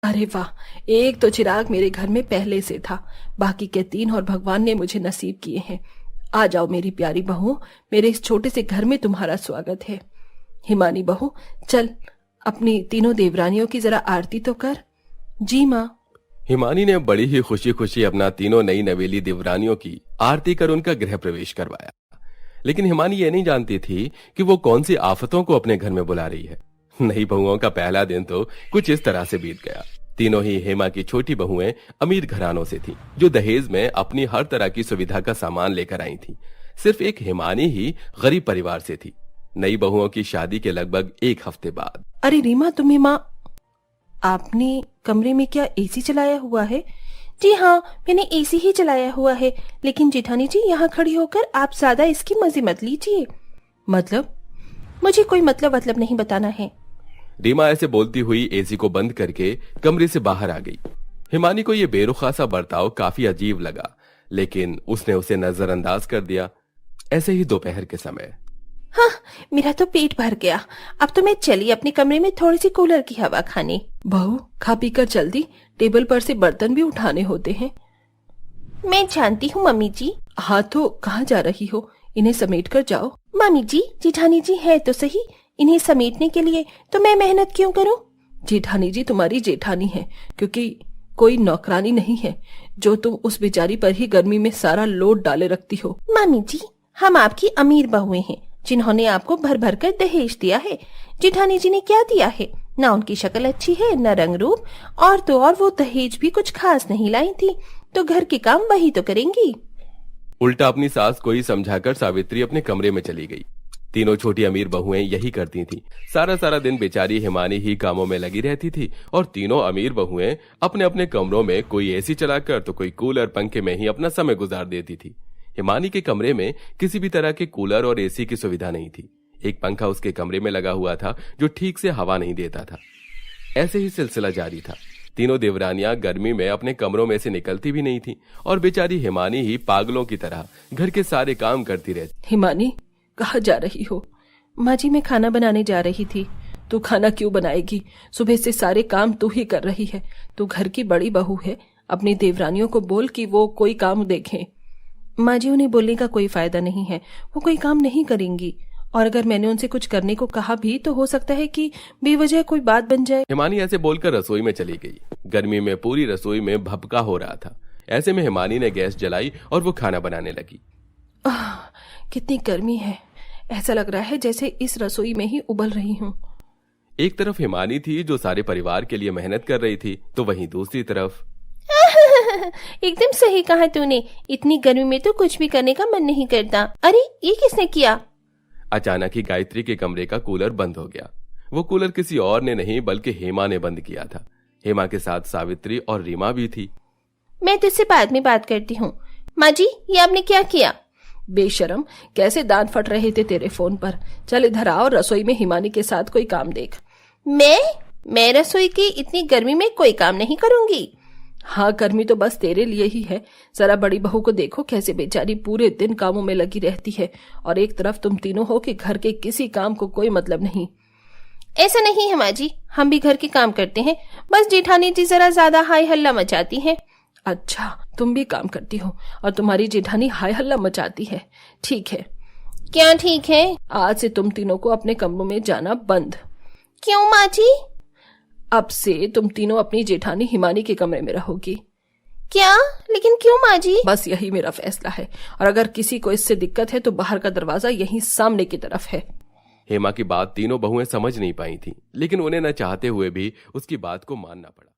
अरे वाह, एक तो चिराग मेरे घर में पहले से था, बाकी के तीन और भगवान ने मुझे नसीब किए हैं। आ जाओ मेरी प्यारी बहू, मेरे इस छोटे से घर में तुम्हारा स्वागत है। हिमानी बहू, चल अपनी तीनों देवरानियों की जरा आरती तो कर। जी माँ। हिमानी ने बड़ी ही खुशी खुशी अपना तीनों नई नवेली देवरानियों की आरती कर उनका गृह प्रवेश करवाया। लेकिन हिमानी ये नहीं जानती थी कि वो कौन सी आफतों को अपने घर में बुला रही है। नई बहुओं का पहला दिन तो कुछ इस तरह से बीत गया। तीनों ही हेमा की छोटी बहुएं अमीर घरानों से थीं, जो दहेज में अपनी हर तरह की सुविधा का सामान लेकर आई थीं। सिर्फ एक हिमानी ही गरीब परिवार से थी। नई बहुओं की शादी के लगभग एक हफ्ते बाद। अरे रीमा, तुम्हें माँ, आपने कमरे में क्या एसी चलाया हुआ है? जी हाँ, मैंने एसी ही चलाया हुआ है, लेकिन जेठानी जी यहाँ खड़ी होकर आप ज्यादा इसकी मजे मत लीजिए। मतलब? मुझे कोई मतलब नहीं बताना है। रीमा ऐसे बोलती हुई एसी को बंद करके कमरे से बाहर आ गई। हिमानी को यह बेरुखा सा बर्ताव काफी अजीब लगा, लेकिन उसने उसे नजरअंदाज कर दिया। ऐसे ही दोपहर के समय। हाँ, मेरा तो पेट भर गया। अब तो मैं चली अपने कमरे में थोड़ी सी कूलर की हवा खाने। बहू, खा पी कर जल्दी, टेबल पर से बर्तन भी उठाने होते हैं। मैं जानती हूँ मम्मी जी। हाँ तो कहाँ जा रही हो? इन्हें समेट कर जाओ। मम्मी जी, जेठानी जी है तो सही, इन्हें समेटने के लिए तो मैं मेहनत क्यों करूं? जेठानी जी तुम्हारी जेठानी है, क्योंकि कोई नौकरानी नहीं है जो तुम उस बेचारी पर ही गर्मी में सारा लोड डाले रखती हो। मम्मी जी, हम आपकी अमीर बहुएं हैं, जिन्होंने आपको भर भर कर दहेज दिया है। जेठानी जी ने क्या दिया है? ना उनकी शक्ल अच्छी है, न रंग रूप, और तो और वो दहेज भी कुछ खास नहीं लाई थी, तो घर के काम वही तो करेंगी। उल्टा अपनी सास को ही समझाकर सावित्री अपने कमरे में चली गई। तीनों छोटी अमीर बहुएं यही करती थीं। सारा सारा दिन बेचारी हिमानी ही कामों में लगी रहती थी और तीनों अमीर बहुएं अपने अपने कमरों में कोई एसी चलाकर तो कोई कूलर पंखे में ही अपना समय गुजार देती थी। हिमानी के कमरे में किसी भी तरह के कूलर और एसी की सुविधा नहीं थी। एक पंखा उसके कमरे में लगा हुआ था जो ठीक से हवा नहीं देता था। ऐसे ही सिलसिला जारी था। तीनों देवरानियां गर्मी में अपने कमरों में से निकलती भी नहीं थी और बेचारी हिमानी ही पागलों की तरह घर के सारे काम करती रहती। हिमानी, कहाँ जा रही हो? माँ जी, मैं खाना बनाने जा रही थी। तू खाना क्यों बनाएगी? सुबह से सारे काम तू ही कर रही है। तू घर की बड़ी बहू है, अपनी देवरानियों को बोल कि वो कोई काम देखें। माँ जी, उन्हें बोलने का कोई फायदा नहीं है, वो कोई काम नहीं करेंगी, और अगर मैंने उनसे कुछ करने को कहा भी तो हो सकता है कि बेवजह कोई बात बन जाए। हिमानी ऐसे बोलकर रसोई में चली गई। गर्मी में पूरी रसोई में भपका हो रहा था। ऐसे में हिमानी ने गैस जलाई और वो खाना बनाने लगी। कितनी गर्मी है, ऐसा लग रहा है जैसे इस रसोई में ही उबल रही हूँ। एक तरफ हिमानी थी जो सारे परिवार के लिए मेहनत कर रही थी, तो वहीं दूसरी तरफ एकदम सही कहा तूने, इतनी गर्मी में तो कुछ भी करने का मन नहीं करता। अरे ये किसने किया? अचानक ही गायत्री के कमरे का कूलर बंद हो गया। वो कूलर किसी और ने नहीं बल्कि हेमा ने बंद किया था। हेमा के साथ सावित्री और रीमा भी थी। मैं तुझसे बाद में बात करती हूँ। माँ जी, ये आपने क्या किया? बेशरम, कैसे दांत फट रहे थे तेरे फोन पर। चल इधर आओ, रसोई में हिमानी के साथ कोई काम देख। मैं रसोई की इतनी गर्मी में कोई काम नहीं करूंगी। हाँ, गर्मी तो बस तेरे लिए ही है। जरा बड़ी बहू को देखो, कैसे बेचारी पूरे दिन कामों में लगी रहती है, और एक तरफ तुम तीनों हो कि घर के किसी काम को कोई मतलब नहीं। ऐसा नहीं है माँ जी, हम भी घर के काम करते हैं, बस जेठानी जी जरा ज्यादा हाय हल्ला मचाती हैं। अच्छा, तुम भी काम करती हो और तुम्हारी जेठानी हाय हल्ला मचाती है। ठीक है। क्या ठीक है? आज से तुम तीनों को अपने कमरों में जाना बंद। क्यों माँ जी? अब से तुम तीनों अपनी जेठानी हिमानी के कमरे में रहोगी। क्या? लेकिन क्यों माँ जी? बस यही मेरा फैसला है, और अगर किसी को इससे दिक्कत है तो बाहर का दरवाजा यहीं सामने की तरफ है। हेमा की बात तीनों बहुएं समझ नहीं पाई थी, लेकिन उन्हें न चाहते हुए भी उसकी बात को मानना पड़ा।